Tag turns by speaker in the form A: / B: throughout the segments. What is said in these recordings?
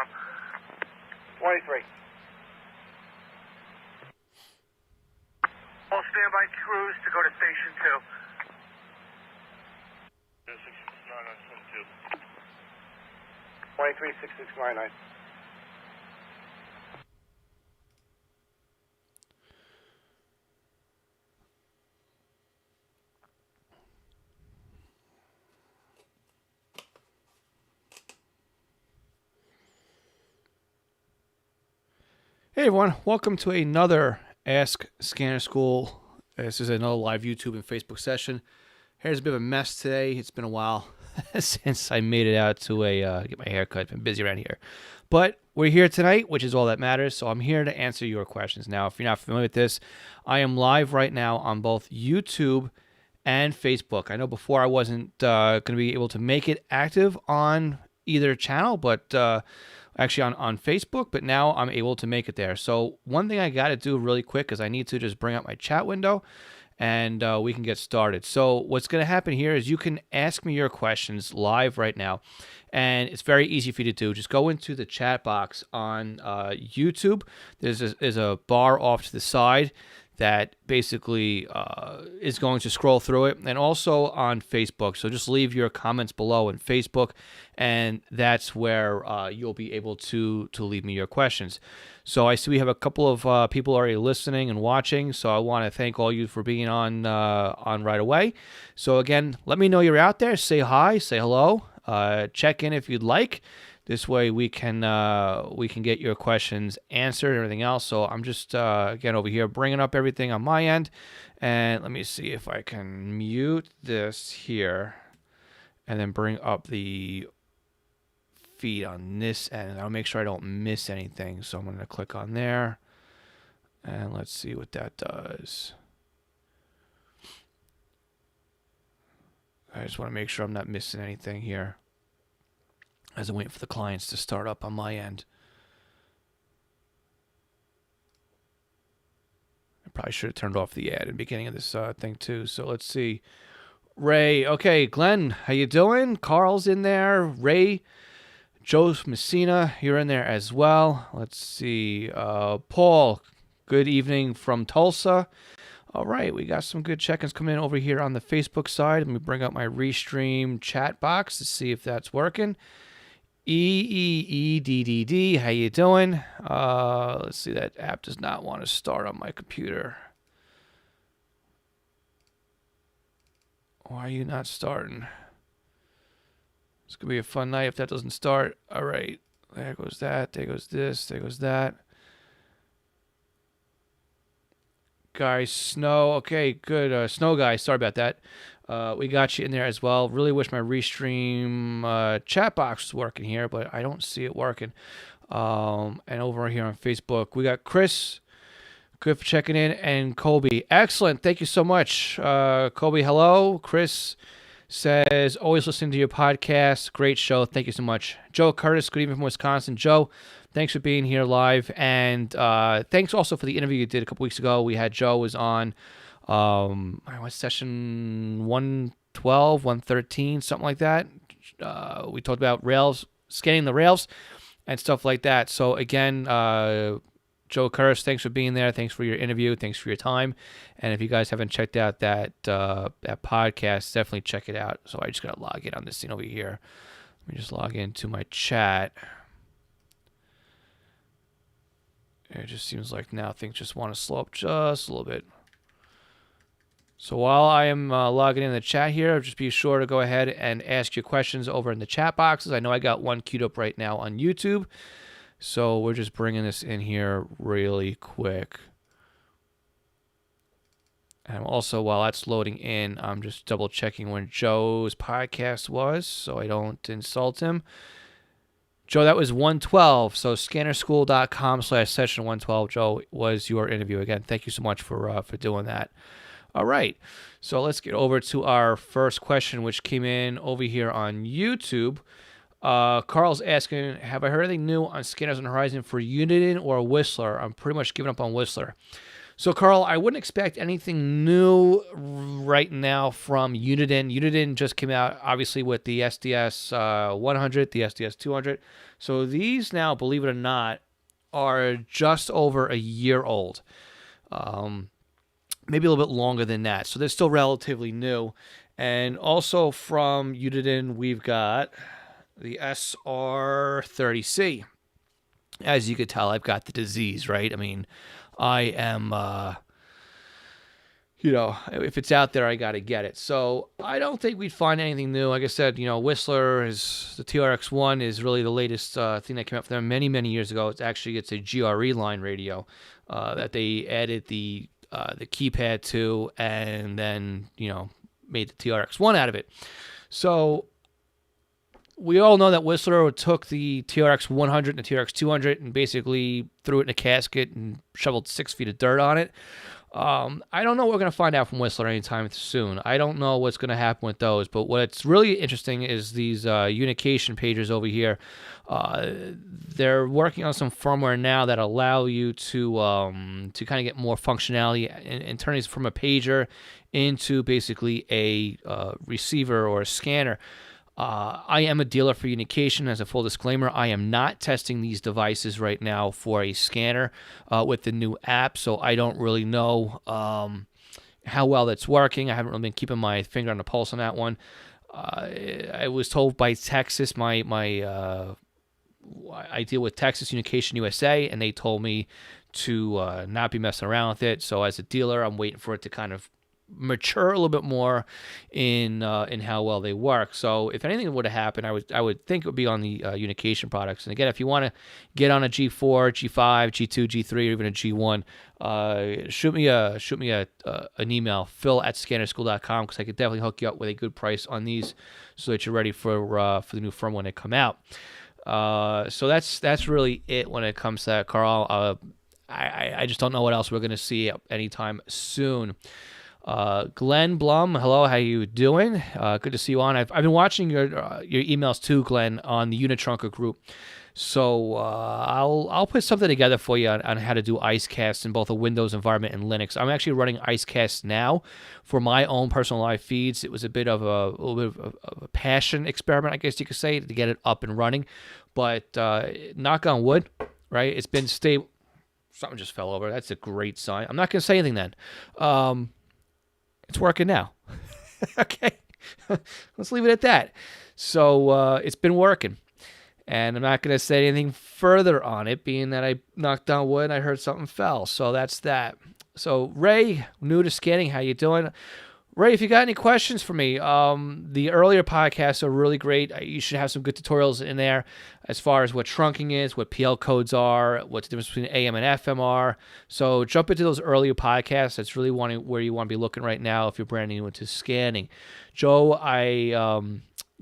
A: platform. 23. All standby crews to go to station 2. 236699.
B: Hey everyone, welcome to another Ask Scanner School. This is another live YouTube and Facebook session. Hair's a bit of a mess today. It's been a while since I made it out to get my hair cut. Been busy around here. But we're here tonight, which is all that matters. So I'm here to answer your questions. Now, if you're not familiar with this, I am live right now on both YouTube and Facebook. I know before I wasn't going to be able to make it active on either channel, but actually on Facebook, but now I'm able to make it there. So one thing I got to do really quick is I need to just bring up my chat window and we can get started. So what's going to happen here is you can ask me your questions live right now, and it's very easy for you to do. Just go into the chat box on YouTube. There's a bar off to the side that basically is going to scroll through it, and also on Facebook. So just leave your comments below in Facebook, and that's where you'll be able to leave me your questions. So I see we have a couple of people already listening and watching, so I want to thank all you for being on right away. So again, let me know you're out there. Say hi, say hello, check in if you'd like. This way we can get your questions answered and everything else. So I'm just, again, over here bringing up everything on my end. And let me see if I can mute this here and then bring up the feed on this end. I'll make sure I don't miss anything. So I'm going to click on there. And let's see what that does. I just want to make sure I'm not missing anything here as I'm waiting for the clients to start up on my end. I probably should have turned off the ad at the beginning of this thing too. So let's see. Ray, okay, Glenn, how you doing? Carl's in there. Ray, Joe Messina, you're in there as well. Let's see. Paul, good evening from Tulsa. All right, we got some good check-ins coming in over here on the Facebook side. Let me bring up my Restream chat box to see if that's working. EEEDDD, how you doing? Let's see, that app does not want to start on my computer. Why are you not starting? It's going to be a fun night if that doesn't start. All right, there goes that, there goes this, there goes that. Guys, Snow, okay, good. Snow Guy, sorry about that. We got you in there as well. Really wish my Restream chat box was working here, but I don't see it working. And over here on Facebook, we got Chris. Good for checking in. And Colby. Excellent. Thank you so much. Colby, hello. Chris says, always listening to your podcast. Great show. Thank you so much. Joe Curtis, good evening from Wisconsin. Joe, thanks for being here live. And thanks also for the interview you did a couple weeks ago. We had Joe was on session 112, 113, something like that. We talked about rails, scanning the rails and stuff like that. So again, Joe Curtis, thanks for being there. Thanks for your interview. Thanks for your time. And if you guys haven't checked out that podcast, definitely check it out. So I just got to log in on this thing over here. Let me just log into my chat. It just seems like now things just want to slow up just a little bit. So while I am logging in the chat here, just be sure to go ahead and ask your questions over in the chat boxes. I know I got one queued up right now on YouTube. So we're just bringing this in here really quick. And also, while that's loading in, I'm just double checking when Joe's podcast was so I don't insult him. Joe, that was 112. So scannerschool.com/session112, Joe, was your interview. Again, thank you so much for doing that. All right, so let's get over to our first question, which came in over here on YouTube. Carl's asking, have I heard anything new on Scanners on the Horizon for Uniden or Whistler? I'm pretty much giving up on Whistler. So, Carl, I wouldn't expect anything new right now from Uniden. Uniden just came out, obviously, with the SDS 100, the SDS 200. So these now, believe it or not, are just over a year old. Maybe a little bit longer than that. So they're still relatively new. And also from Uniden, we've got the SR30C. As you could tell, I've got the disease, right? I mean, I am, if it's out there, I got to get it. So I don't think we'd find anything new. Like I said, Whistler the TRX-1 is really the latest thing that came out for them many, many years ago. It's a GRE line radio that they added the keypad to, and then made the TRX-1 out of it. So we all know that Whistler took the TRX 100 and the TRX 200 and basically threw it in a casket and shoveled 6 feet of dirt on it. I don't know what we're going to find out from Whistler anytime soon. I don't know what's going to happen with those, but what's really interesting is these unication pagers over here. They're working on some firmware now that allow you to kind of get more functionality and turn these from a pager into basically a receiver or a scanner. I am a dealer for Unication. As a full disclaimer, I am not testing these devices right now for a scanner with the new app, so I don't really know how well that's working. I haven't really been keeping my finger on the pulse on that one. I was told by Texas, I deal with Texas Unication USA, and they told me to not be messing around with it. So as a dealer, I'm waiting for it to kind of mature a little bit more in how well they work. So if anything would have happened, I would think it would be on the Unication products. And again, if you want to get on a G4, G5, G2, G3, or even a G1, shoot me an email, phil@scannerschool.com, because I could definitely hook you up with a good price on these so that you're ready for the new firmware when they come out. So that's really it when it comes to that, Carl. I just don't know what else we're going to see anytime soon. Glenn Blum, hello, how you doing? Good to see you on. I've been watching your emails too, Glenn, on the Unitrunker group. So I'll put something together for you on how to do IceCast in both a Windows environment and Linux. I'm actually running IceCast now for my own personal live feeds. It was a little bit of a passion experiment, I guess you could say, to get it up and running. But knock on wood, right? It's been stable. Something just fell over. That's a great sign. I'm not going to say anything then. It's working now. Okay. Let's leave it at that. So it's been working. And I'm not going to say anything further on it, being that I knocked on wood and I heard something fell. So that's that. So Ray, new to scanning, how you doing? Ray, if you got any questions for me, the earlier podcasts are really great. You should have some good tutorials in there as far as what trunking is, what PL codes are, what the difference between AM and FM are. So jump into those earlier podcasts. That's really where you want to be looking right now if you're brand new into scanning. Joe, I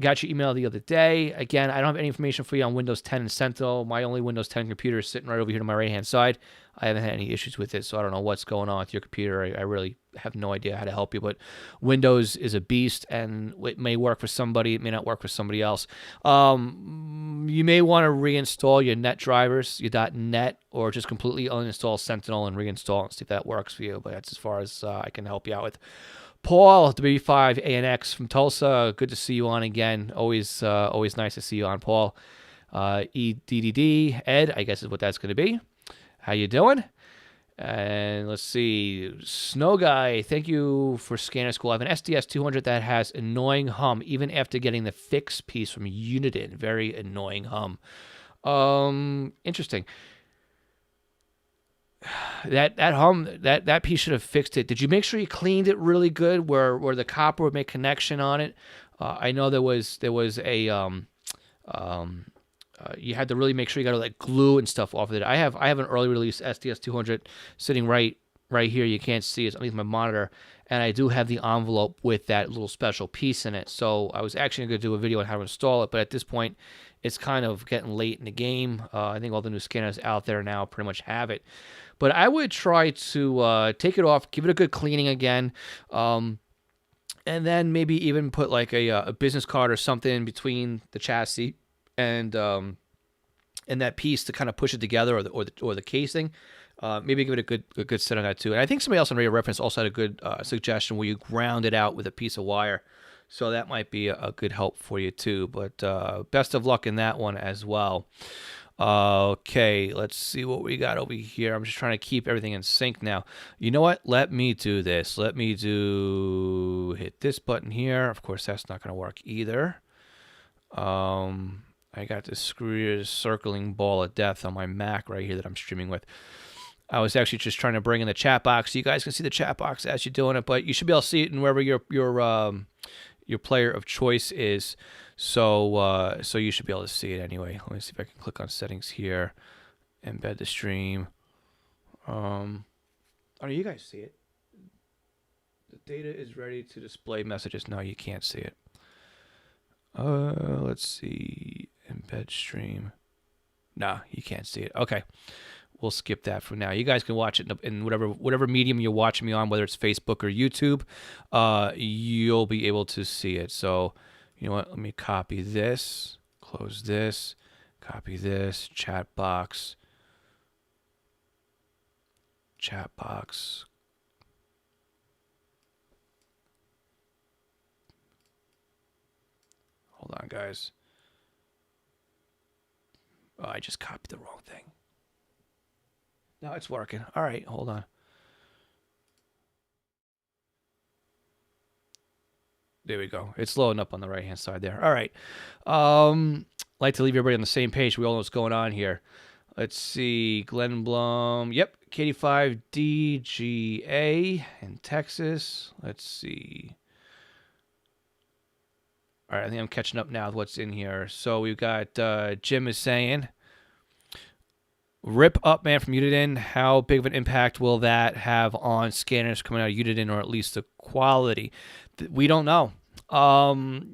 B: got your email the other day. Again, I don't have any information for you on Windows 10 and Sentinel. My only Windows 10 computer is sitting right over here to my right-hand side. I haven't had any issues with it, so I don't know what's going on with your computer. I really have no idea how to help you, but Windows is a beast, and it may work for somebody. It may not work for somebody else. You may want to reinstall your net drivers, your .NET, or just completely uninstall Sentinel and reinstall and see if that works for you, but that's as far as I can help you out with. Paul, W5ANX from Tulsa, good to see you on again. Always nice to see you on, Paul. EDDD, Ed, I guess is what that's going to be. How you doing? And let's see. Snow Guy, thank you for Scanner School. I have an SDS 200 that has annoying hum, even after getting the fix piece from Uniden. Very annoying hum. Interesting. That hum, that piece should have fixed it. Did you make sure you cleaned it really good where the copper would make connection on it? I know there was a you had to really make sure you got to like glue and stuff off of it. I have an early release SDS 200 sitting right here. You can't see it. It's underneath my monitor, and I do have the envelope with that little special piece in it. So I was actually going to do a video on how to install it, but at this point, it's kind of getting late in the game. I think all the new scanners out there now pretty much have it. But I would try to take it off, give it a good cleaning again, and then maybe even put like a business card or something in between the chassis and and that piece to kind of push it together, or the casing. Maybe give it a good set on that too. And I think somebody else on Radio Reference also had a good suggestion where you ground it out with a piece of wire. So that might be a good help for you too. But best of luck in that one as well. Okay, let's see what we got over here. I'm just trying to keep everything in sync now. You know what? Let me do this. Hit this button here. Of course, that's not going to work either. I got this circling ball of death on my Mac right here that I'm streaming with. I was actually just trying to bring in the chat box so you guys can see the chat box as you're doing it, but you should be able to see it in wherever your player of choice is. So you should be able to see it anyway. Let me see if I can click on settings here, embed the stream. Oh, you guys see it? The data is ready to display messages. No, you can't see it. Let's see, embed stream. No, you can't see it. Okay. We'll skip that for now. You guys can watch it in whatever medium you're watching me on, whether it's Facebook or YouTube. You'll be able to see it. So, you know what? Let me copy this, close this, copy this, chat box. Hold on, guys. Oh, I just copied the wrong thing. No, it's working. All right, hold on. There we go. It's loading up on the right-hand side there. All right. Like to leave everybody on the same page. We all know what's going on here. Let's see. Glenn Blum. Yep. KD5DGA in Texas. Let's see. All right, I think I'm catching up now with what's in here. So we've got Jim is saying, RIP Upman from Uniden. How big of an impact will that have on scanners coming out of Uniden, or at least the quality? We don't know.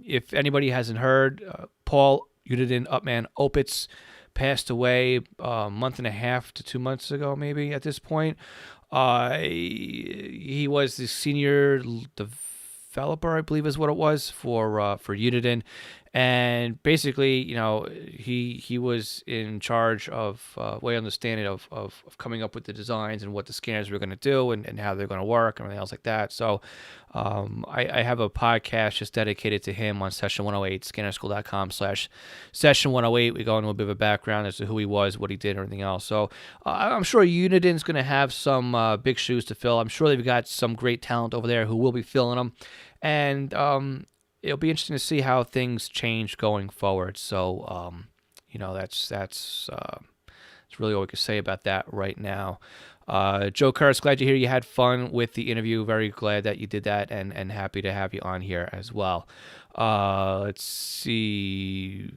B: If anybody hasn't heard, Paul Uniden Upman Opitz passed away a month and a half to 2 months ago, maybe at this point. He was the senior developer, I believe is what it was, for Uniden. And basically, you know, he was in charge of, way understanding of coming up with the designs and what the scanners were going to do and how they're going to work and everything else like that. So I have a podcast just dedicated to him on Session 108, scannerschool.com/Session 108. We go into a bit of a background as to who he was, what he did, and everything else. So I'm sure Uniden's going to have some big shoes to fill. I'm sure they've got some great talent over there who will be filling them. And it'll be interesting to see how things change going forward. So, you know, that's really all we can say about that right now. Joe Kurtz, glad to hear you had fun with the interview. Very glad that you did that, and happy to have you on here as well. Let's see.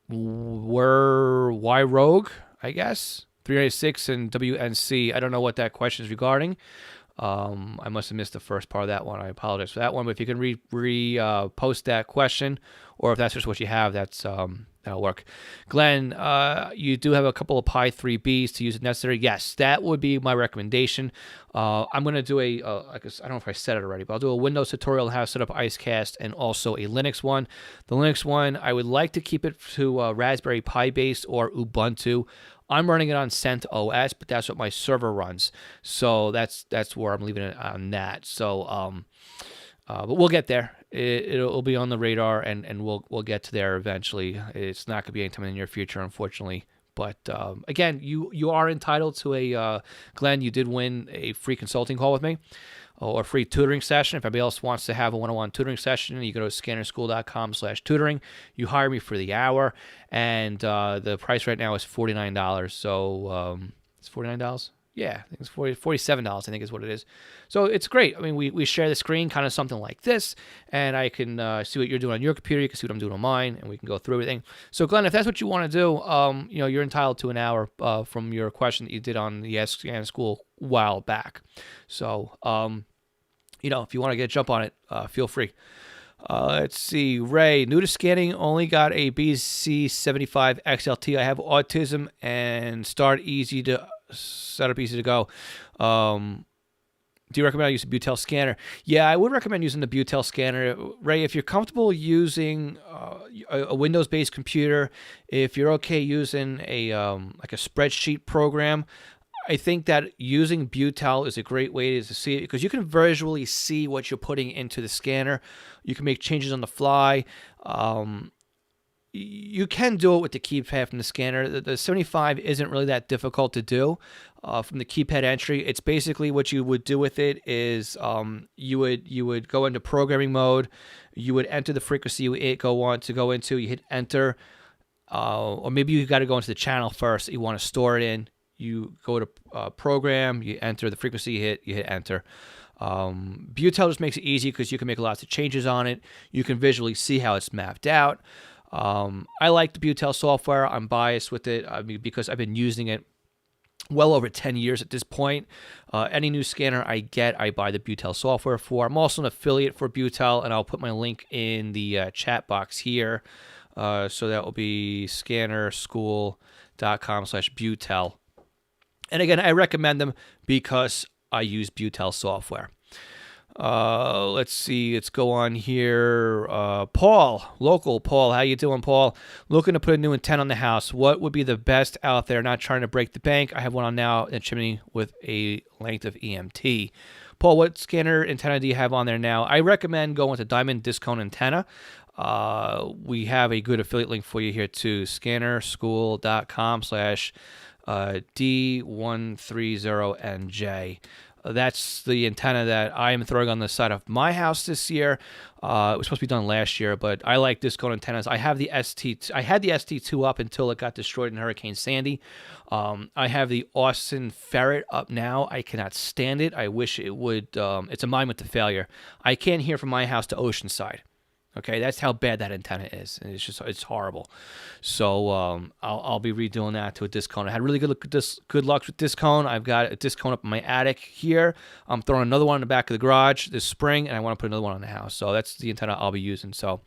B: Why Rogue, I guess? 396 and WNC. I don't know what that question is regarding. I must have missed the first part of that one. I apologize for that one. But if you can post that question, or if that's just what you have, that'll work. Glenn, you do have a couple of Pi 3Bs to use if necessary. Yes, that would be my recommendation. I'm going to do I don't know if I said it already, but I'll do a Windows tutorial on how to set up IceCast and also a Linux one. The Linux one, I would like to keep it to Raspberry Pi based or Ubuntu. I'm running it on CentOS, but that's what my server runs. So that's where I'm leaving it on that. So, but we'll get there. It'll be on the radar, and we'll get to there eventually. It's not going to be anytime in the near future, unfortunately. But again, you are entitled to a Glenn. You did win a free consulting call with me, or a free tutoring session. If anybody else wants to have a one-on-one tutoring session, you go to scannerschool.com/tutoring. You hire me for the hour, and the price right now is $49. So it's $49. Yeah, I think it's $47, I think is what it is. So it's great. I mean, we share the screen, kind of something like this, and I can see what you're doing on your computer. You can see what I'm doing on mine, and we can go through everything. So, Glenn, if that's what you want to do, you know, you're entitled to an hour from your question that you did on the Scan School a while back. So, you know, if you want to get a jump on it, feel free. Let's see. Ray, new to scanning, only got a BC75 XLT. I have autism and setup easy to go. Do you recommend I use a Butel scanner? Yeah, I would recommend using the Butel scanner. Ray, if you're comfortable using a Windows-based computer, if you're okay using a like a spreadsheet program, I think that using Butel is a great way to see it because you can visually see what you're putting into the scanner. You can make changes on the fly. You can do it with the keypad from the scanner. The 75 isn't really that difficult to do from the keypad entry. It's basically what you would do with it is you would go into programming mode. You would enter the frequency you want to go into. You hit enter, or maybe you got to go into the channel first that you want to store it in. You go to program. You enter the frequency. You hit enter. Butel just makes it easy because you can make lots of changes on it. You can visually see how it's mapped out. I like the Butel software. I'm biased with it because I've been using it well over 10 years at this point. Any new scanner I get, I buy the Butel software for. I'm also an affiliate for Butel, and I'll put my link in the chat box here. So that will be scannerschool.com/Butel. And again, I recommend them because I use Butel software. Let's see. Let's go on here. Paul, local Paul. How you doing, Paul? Looking to put a new antenna on the house. What would be the best out there? Not trying to break the bank. I have one on now in the chimney with a length of EMT. Paul, what scanner antenna do you have on there now? I recommend going with a diamond disc cone antenna. We have a good affiliate link for you here too. Scannerschool.com/D130NJ. That's the antenna that I am throwing on the side of my house this year. It was supposed to be done last year, but I like disc cone antennas. I have the ST. I had the ST2 up until it got destroyed in Hurricane Sandy. I have the Austin Ferret up now. I cannot stand it. I wish it would. It's a mine with the failure. I can't hear from my house to Oceanside. Okay, that's how bad that antenna is. And it's horrible. So I'll be redoing that to a disc cone. I had really good luck with disc cone. I've got a disc cone up in my attic here. I'm throwing another one in the back of the garage this spring, and I want to put another one on the house. So that's the antenna I'll be using. So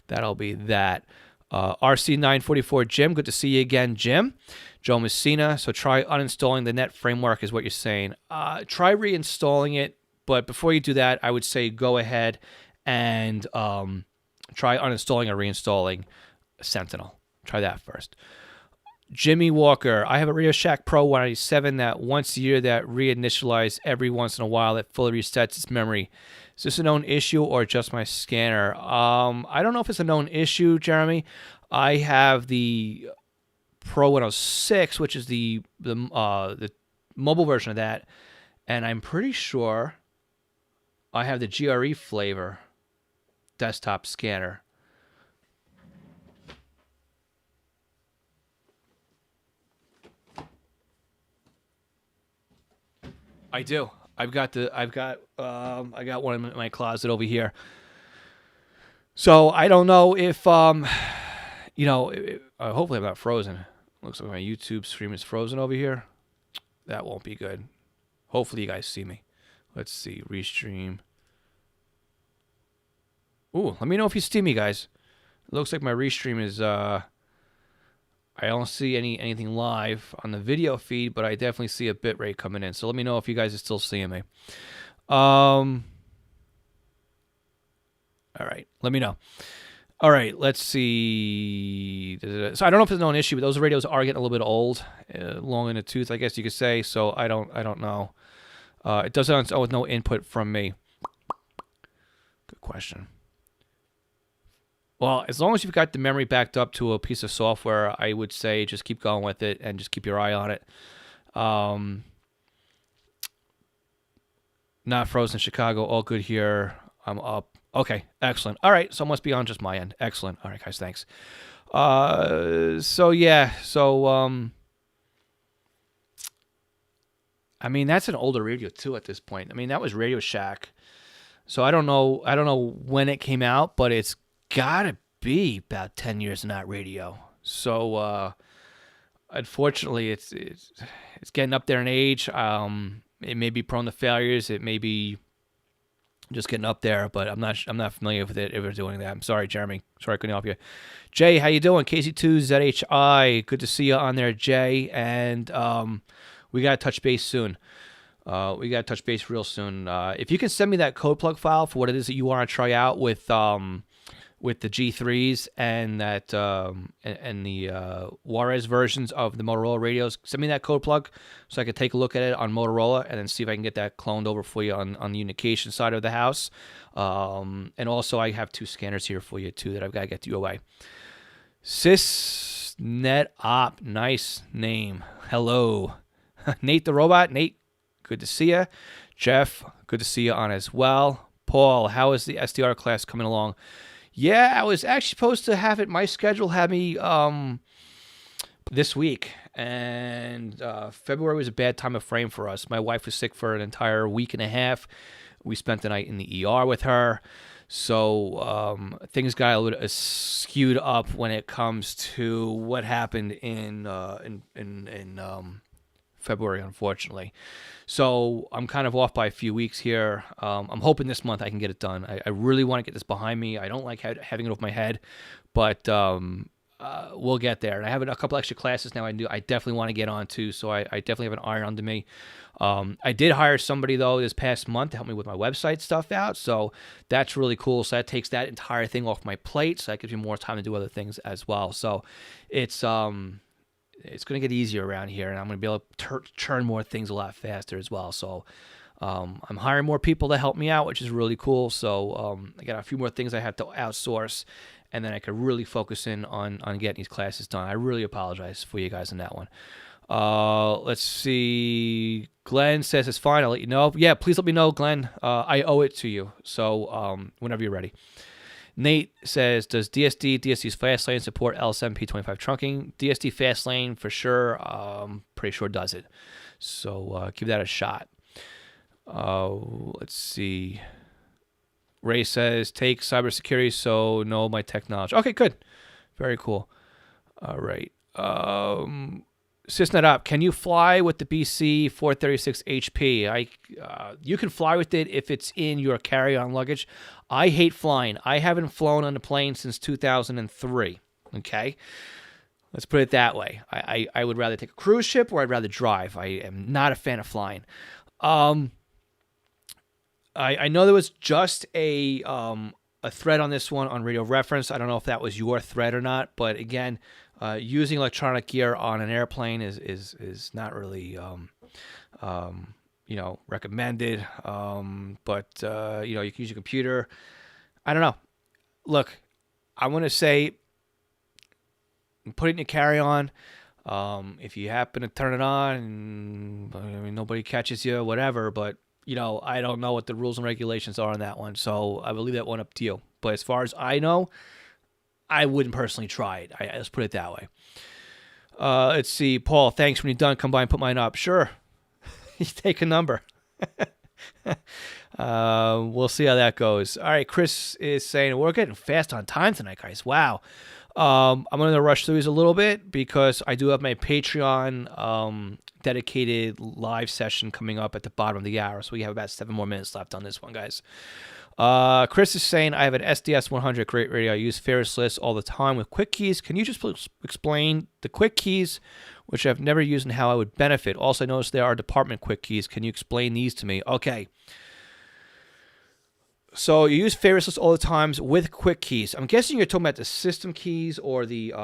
B: that'll be that. RC944 Jim, good to see you again, Jim. Joe Messina. So try uninstalling the net framework is what you're saying. Try reinstalling it, but before you do that, I would say go ahead and try uninstalling or reinstalling Sentinel. Try that first. Jimmy Walker, I have a Radio Shack Pro 197 that once a year that reinitializes every once in a while that fully resets its memory. Is this a known issue or just my scanner? I don't know if it's a known issue, Jeremy. I have the Pro 106, which is the mobile version of that, and I'm pretty sure I have the GRE flavor desktop scanner. I do. I got one in my closet over here. So I don't know if hopefully I'm not frozen. Looks like my YouTube stream is frozen over here. That won't be good. Hopefully you guys see me. Let's see, restream. Ooh, let me know if you see me, guys. It looks like my restream is, I don't see anything live on the video feed, but I definitely see a bit rate coming in. So let me know if you guys are still seeing me. All right, let me know. All right, let's see. So I don't know if it's an issue, but those radios are getting a little bit old, long in the tooth, I guess you could say. So I don't know. It does it with no input from me. Good question. Well, as long as you've got the memory backed up to a piece of software, I would say just keep going with it and just keep your eye on it. Not frozen in Chicago. All good here. I'm up. Okay, excellent. All right, so it must be on just my end. Excellent. All right, guys, thanks. I mean, that's an older radio too at this point. I mean, that was Radio Shack. So I don't know when it came out, but it's gotta be about 10 years in that radio. So unfortunately, it's getting up there in age. It may be prone to failures. It may be just getting up there, but I'm not familiar with it ever doing that. I'm sorry, Jeremy. Sorry I couldn't help you. Jay, how you doing? KC2ZHI. Good to see you on there, Jay. And we got to touch base soon. We got to touch base real soon. If you can send me that code plug file for what it is that you want to try out with the G3s and that and the Juarez versions of the Motorola radios, send me that code plug so I can take a look at it on Motorola and then see if I can get that cloned over for you on the unification side of the house. And also, I have 2 scanners here for you too that I've got to get your way. SysNetOp, nice name. Hello, Nate the Robot. Nate, good to see you. Jeff, good to see you on as well. Paul, how is the SDR class coming along? Yeah, I was actually supposed to have it. My schedule had me this week, and February was a bad time of frame for us. My wife was sick for an entire week and a half. We spent the night in the ER with her, so things got a little skewed up when it comes to what happened in February, unfortunately. So I'm kind of off by a few weeks here. I'm hoping this month I can get it done. I really want to get this behind me. I don't like having it off my head, but we'll get there. And I have a couple extra classes now I definitely want to get on to, so I definitely have an iron under me. I did hire somebody, though, this past month to help me with my website stuff out, so that's really cool. So that takes that entire thing off my plate, so that gives me more time to do other things as well. So it's going to get easier around here, and I'm going to be able to churn more things a lot faster as well. So I'm hiring more people to help me out, which is really cool. So I got a few more things I have to outsource, and then I could really focus in on getting these classes done. I really apologize for you guys on that one. Let's see. Glenn says it's fine. I'll let you know. Yeah, please let me know, Glenn. I owe it to you. So whenever you're ready. Nate says, does DSD's Fastlane support LSMP25 trunking? DSD Fastlane for sure. Pretty sure does it. So give that a shot. Let's see. Ray says, take cybersecurity, so know my technology. Okay, good. Very cool. All right. SysNetOp, can you fly with the BC 436 HP? You can fly with it if it's in your carry-on luggage. I hate flying. I haven't flown on a plane since 2003. Okay? Let's put it that way. I would rather take a cruise ship or I'd rather drive. I am not a fan of flying. I know there was just a thread on this one on Radio Reference. I don't know if that was your thread or not, but again, using electronic gear on an airplane is not really recommended. But you can use your computer. I don't know. Look, I want to say put it in your carry-on. If you happen to turn it on, and, nobody catches you, whatever. But I don't know what the rules and regulations are on that one, so I will leave that one up to you. But as far as I know, I wouldn't personally try it. Let's put it that way. Let's see. Paul, thanks. When you're done, come by and put mine up. Sure. You take a number. We'll see how that goes. All right. Chris is saying, we're getting fast on time tonight, guys. Wow. I'm going to rush through these a little bit because I do have my Patreon dedicated live session coming up at the bottom of the hour. So we have about 7 more minutes left on this one, guys. Chris is saying, I have an SDS 100 great radio. I use Ferris List all the time with quick keys. Can you just explain the quick keys, which I've never used, and how I would benefit? Also, I noticed there are department quick keys. Can you explain these to me? Okay. So you use Ferris List all the times with quick keys. I'm guessing you're talking about the system keys or the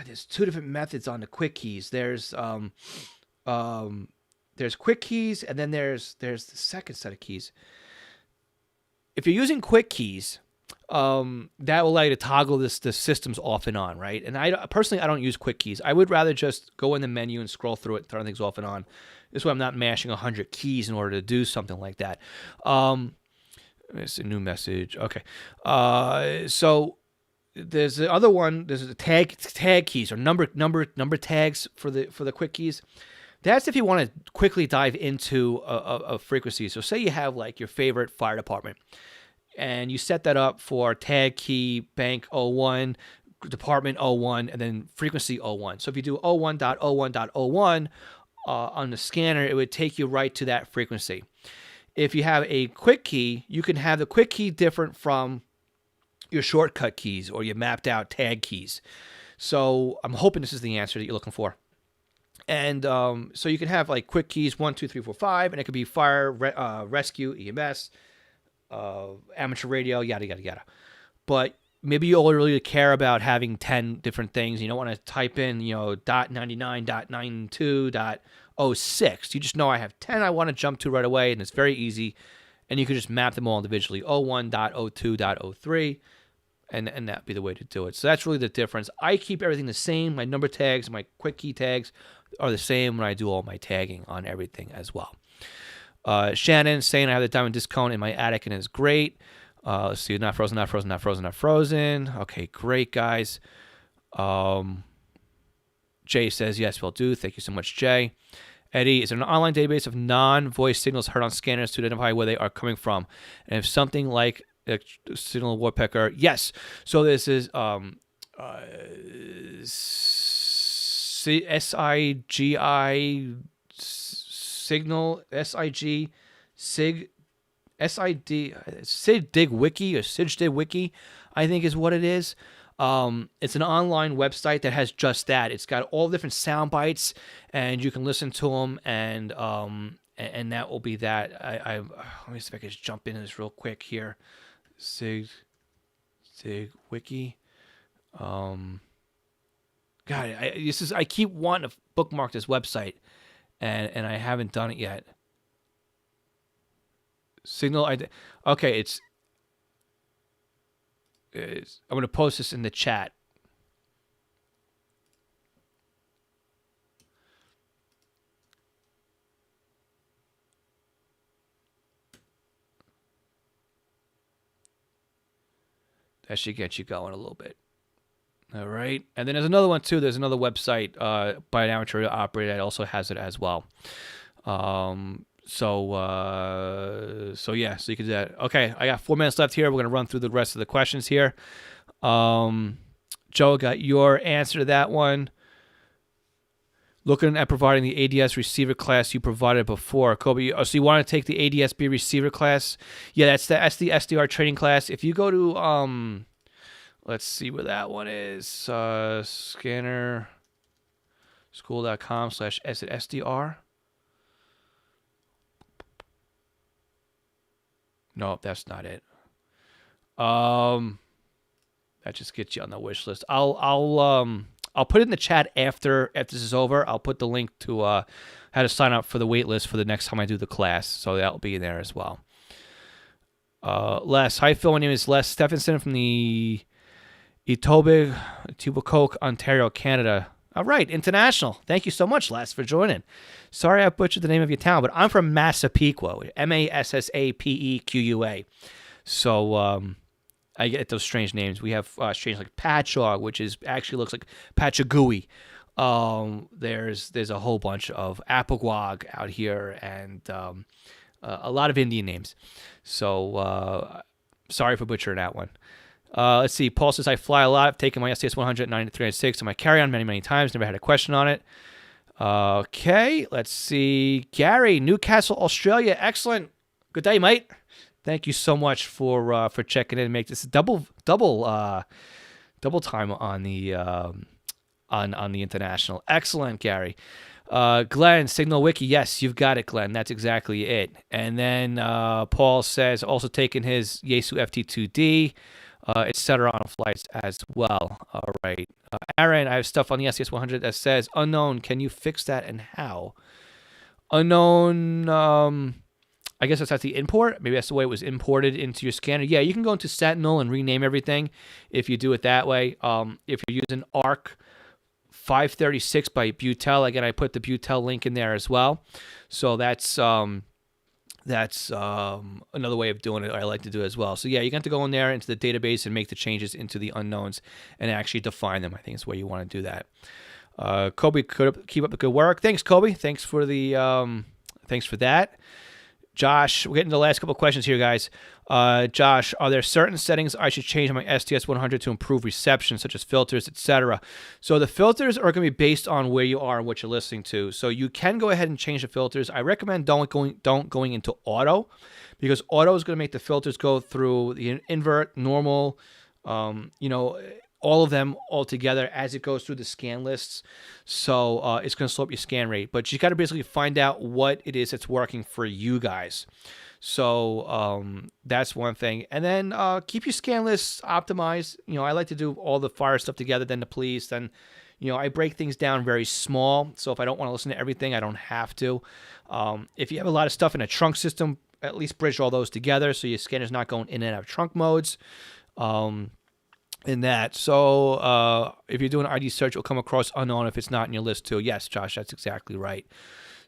B: there's 2 different methods on the quick keys. There's quick keys, and then there's the second set of keys. If you're using quick keys, that will allow you to toggle the systems off and on, right? And I don't use quick keys. I would rather just go in the menu and scroll through it, turn things off and on. This way I'm not mashing 100 keys in order to do something like that. It's a new message. Okay. So there's the other one. There's the tag keys or number tags for the quick keys. That's if you want to quickly dive into a frequency. So say you have like your favorite fire department, and you set that up for tag key bank 01, department 01, and then frequency 01. So if you do 01.01.01 on the scanner, it would take you right to that frequency. If you have a quick key, you can have the quick key different from your shortcut keys or your mapped out tag keys. So I'm hoping this is the answer that you're looking for. And so you can have like quick keys 1, 2, 3, 4, 5, and it could be fire, rescue, EMS, amateur radio, yada yada yada. But maybe you only really care about having 10 different things. You don't want to type in, .99, .92, .06. You just know I have 10 I want to jump to right away, and it's very easy. And you can just map them all individually, .01, .02, .03, and that'd be the way to do it. So that's really the difference. I keep everything the same. My number tags, my quick key tags are the same when I do all my tagging on everything as well. Shannon saying I have the diamond disc cone in my attic and it's great. Let's see, not frozen, not frozen, not frozen, not frozen. Okay, great, guys. Jay says, yes, will do. Thank you so much, Jay. Eddie, is there an online database of non-voice signals heard on scanners to identify where they are coming from? And if something like a signal woodpecker, yes. So this is SIGI signal, SIG, SIG, SID, SID Wiki or SID Wiki, I think is what it is. It's an online website that has just that. It's got all different sound bites, and you can listen to them, and that will be that. Let me see if I can just jump into this real quick here. SIG Wiki. God, I keep wanting to bookmark this website, and I haven't done it yet. Signal. Okay, I'm going to post this in the chat. That should get you going a little bit. All right. And then there's another one, too. There's another website by an amateur operator that also has it as well. So yeah, so you can do that. Okay, I got 4 minutes left here. We're going to run through the rest of the questions here. Joe, got your answer to that one. Looking at providing the ADS receiver class you provided before. Kobe, so you want to take the ADSB receiver class? Yeah, that's the SDR training class. If you go to, let's see where that one is. Scannerschool.com/SDR. No, that's not it. That just gets you on the wish list. I'll put it in the chat after this is over. I'll put the link to how to sign up for the wait list for the next time I do the class. So that'll be in there as well. Les, hi Phil. My name is Les Stephenson from the Etobicoke, Ontario, Canada. All right, international. Thank you so much, Les, for joining. Sorry I butchered the name of your town, but I'm from Massapequa, Massapequa. So I get those strange names. We have strange like Patchogue, which actually looks like Patchogue. There's a whole bunch of Apagwag out here, and a lot of Indian names. So sorry for butchering that one. Let's see. Paul says, I fly a lot. I've taken my STS 100, 396 and my carry-on many, many times. Never had a question on it. Okay. Let's see. Gary, Newcastle, Australia. Excellent. Good day, mate. Thank you so much for checking in and make this double time on the on the international. Excellent, Gary. Glenn, Signal Wiki. Yes, you've got it, Glenn. That's exactly it. And then Paul says, also taking his Yaesu FT2D. Etc. on flights as well. All right. Aaron, I have stuff on the STS 100 that says unknown. Can you fix that and how? Unknown, I guess that's the import. Maybe that's the way it was imported into your scanner. Yeah, you can go into Sentinel and rename everything if you do it that way. If you're using ARC 536 by Butel, again, I put the Butel link in there as well. So that's another way of doing it I like to do as well. So yeah, you got to go in there into the database and make the changes into the unknowns and actually define them. I think is where you want to do that. Kobe, keep up the good work. Thanks, Kobe. Thanks for that. Josh, we're getting to the last couple of questions here, guys. Josh, are there certain settings I should change on my STS 100 to improve reception, such as filters, etc.? So the filters are going to be based on where you are and what you're listening to. So you can go ahead and change the filters. I recommend don't going into auto, because auto is going to make the filters go through the invert, normal, all of them all together as it goes through the scan lists. So it's going to slow up your scan rate. But you got to basically find out what it is that's working for you guys. So that's one thing. And then keep your scan lists optimized. I like to do all the fire stuff together, then the police, then I break things down very small. So if I don't want to listen to everything, I don't have to. If you have a lot of stuff in a trunk system, at least bridge all those together so your scanner's not going in and out of trunk modes. In that. So if you're doing an ID search, it'll come across unknown if it's not in your list too. Yes, Josh, that's exactly right.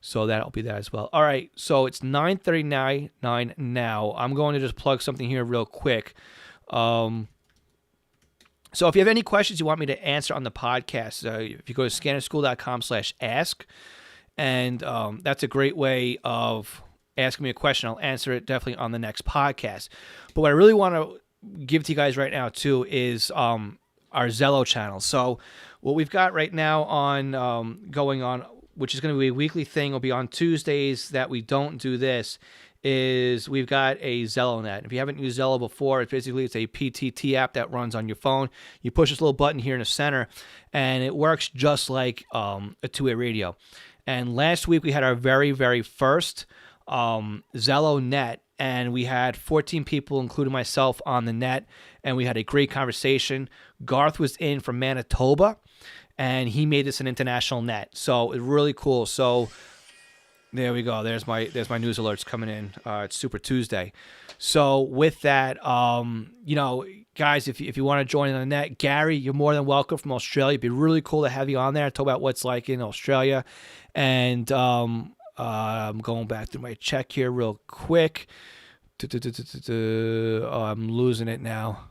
B: So that'll be that as well. All right, so it's 9:39 now. I'm going to just plug something here real quick. So if you have any questions you want me to answer on the podcast, if you go to scannerschool.com/ask, and that's a great way of asking me a question. I'll answer it definitely on the next podcast. But what I really want to give to you guys right now too is our Zello channel. So what we've got right now on going on, which is going to be a weekly thing, will be on Tuesdays that we don't do this, is we've got a ZelloNet. If you haven't used Zello before, it's a PTT app that runs on your phone. You push this little button here in the center, and it works just like a two-way radio. And last week we had our very, very first ZelloNet, and we had 14 people, including myself, on the net, and we had a great conversation. Garth was in from Manitoba, and he made this an international net, so it's really cool. So there we go. There's my news alerts coming in. It's Super Tuesday. So with that, guys, if you want to join on the net, Gary, you're more than welcome from Australia. It'd be really cool to have you on there. Talk about what's like in Australia, and I'm going back through my check here real quick. Oh, I'm losing it now.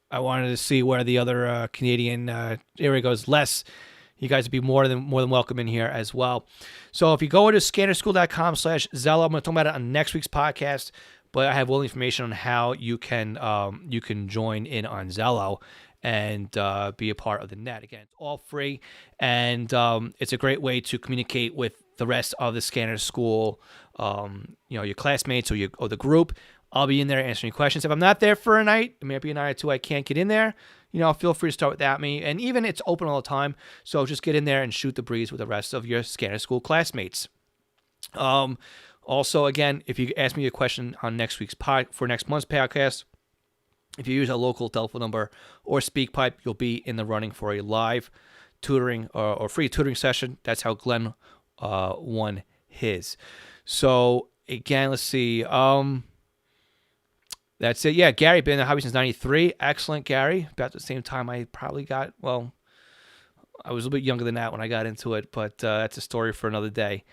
B: I wanted to see where the other Canadian. Here it goes. Les, you guys would be more than welcome in here as well. So if you go to scannerschool.com/Zello, I'm going to talk about it on next week's podcast. But I have all the information on how you can join in on Zello and be a part of the net. Again, it's all free, and it's a great way to communicate with the rest of the Scanner School, your classmates or the group. I'll be in there answering questions. If I'm not there for a night, it may be a night or two I can't get in there, feel free to start without me. And even it's open all the time, so just get in there and shoot the breeze with the rest of your Scanner School classmates. Also, again, if you ask me a question on next month's podcast, if you use a local telephone number or SpeakPipe, you'll be in the running for a live tutoring or free tutoring session. That's how Glenn won his. So again, let's see. That's it. Yeah, Gary, been in the hobby since 93. Excellent, Gary. About the same time I probably got, I was a little bit younger than that when I got into it, but that's a story for another day.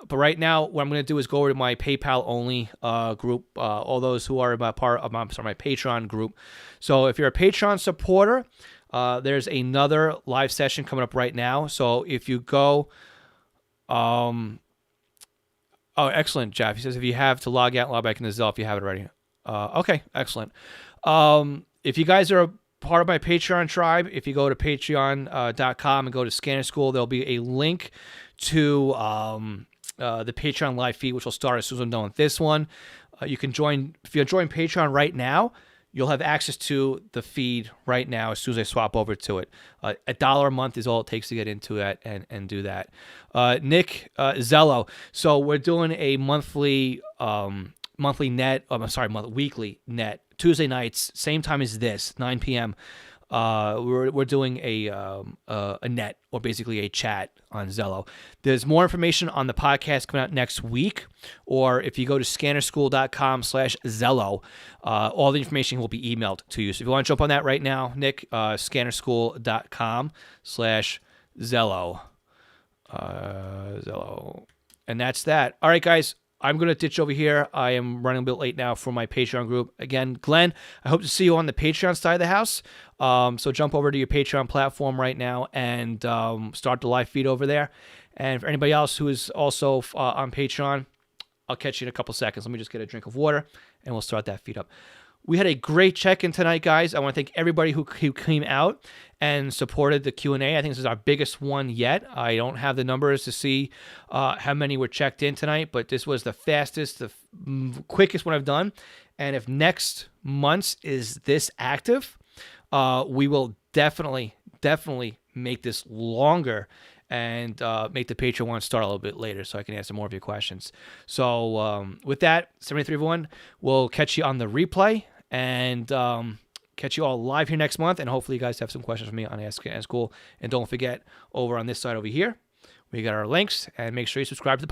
B: But right now, what I'm going to do is go over to my PayPal only group, all those who are my Patreon group. So if you're a Patreon supporter, there's another live session coming up right now. So if you go, excellent, Jeff. He says if you have to log out, log back into Zello if you have it already. Okay, excellent. If you guys are a part of my Patreon tribe, if you go to patreon.com and go to Scanner School, there'll be a link to the Patreon live feed, which will start as soon as I'm done with this one. You can join, if you join Patreon right now, you'll have access to the feed right now as soon as I swap over to it. $1 a month is all it takes to get into that and do that. Nick, Zello. So we're doing a weekly net, Tuesday nights, same time as this, 9 p.m. We're doing a net, or basically a chat on Zello. There's more information on the podcast coming out next week, or if you go to scannerschool.com/Zello, all the information will be emailed to you. So if you want to jump on that right now, Nick, scannerschool.com/Zello. Zello. And that's that. All right, guys. I'm going to ditch over here. I am running a bit late now for my Patreon group. Again, Glenn, I hope to see you on the Patreon side of the house. So jump over to your Patreon platform right now and start the live feed over there. And for anybody else who is also on Patreon, I'll catch you in a couple seconds. Let me just get a drink of water, and we'll start that feed up. We had a great check-in tonight, guys. I want to thank everybody who came out and supported the Q&A. I think this is our biggest one yet. I don't have the numbers to see how many were checked in tonight, but this was the fastest, the quickest one I've done. And if next month's is this active, we will definitely make this longer and make the Patreon one start a little bit later so I can answer more of your questions. So with that, 73 everyone, we'll catch you on the replay and catch you all live here next month. And hopefully you guys have some questions for me on Ask School. And don't forget, over on this side over here, we got our links. And make sure you subscribe to the